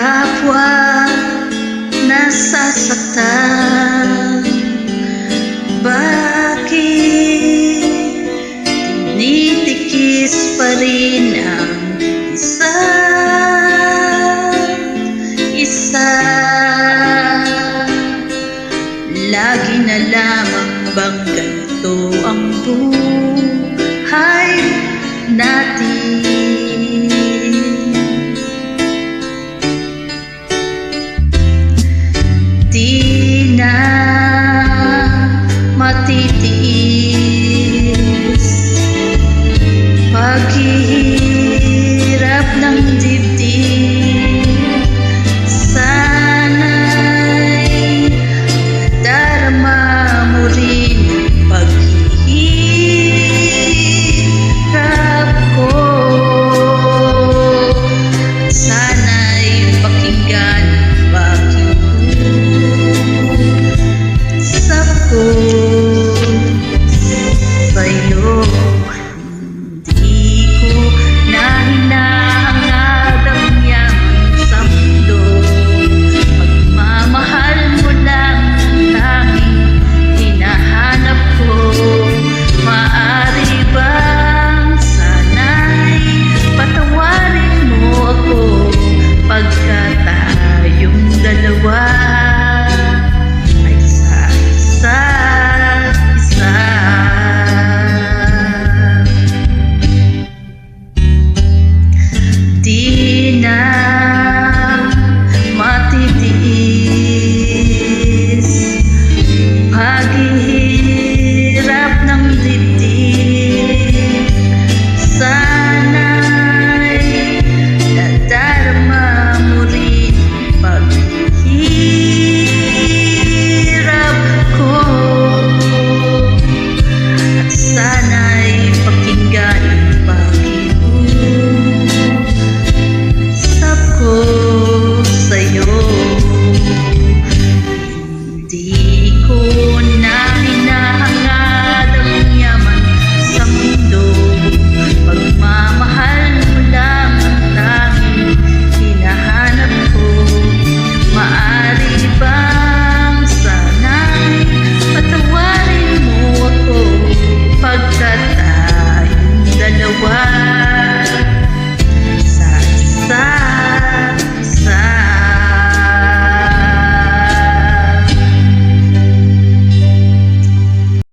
kapwa nasasaktan. Bakit tinitikis pa rin ang isa? Lagi na lamang bang ganito ang buhay natin? Di na matitiis paghihirap ng dibdib. Sana'y darama mo rin paghihirap ko. Sana'y pakinggan ko sa'yo. Hindi ko na hinahangad ang yaman sa mundo. Pagmamahal mo lang ang tanging hinahanap ko. Maaari bang sana'y patawarin mo ako pagka tayong dalawa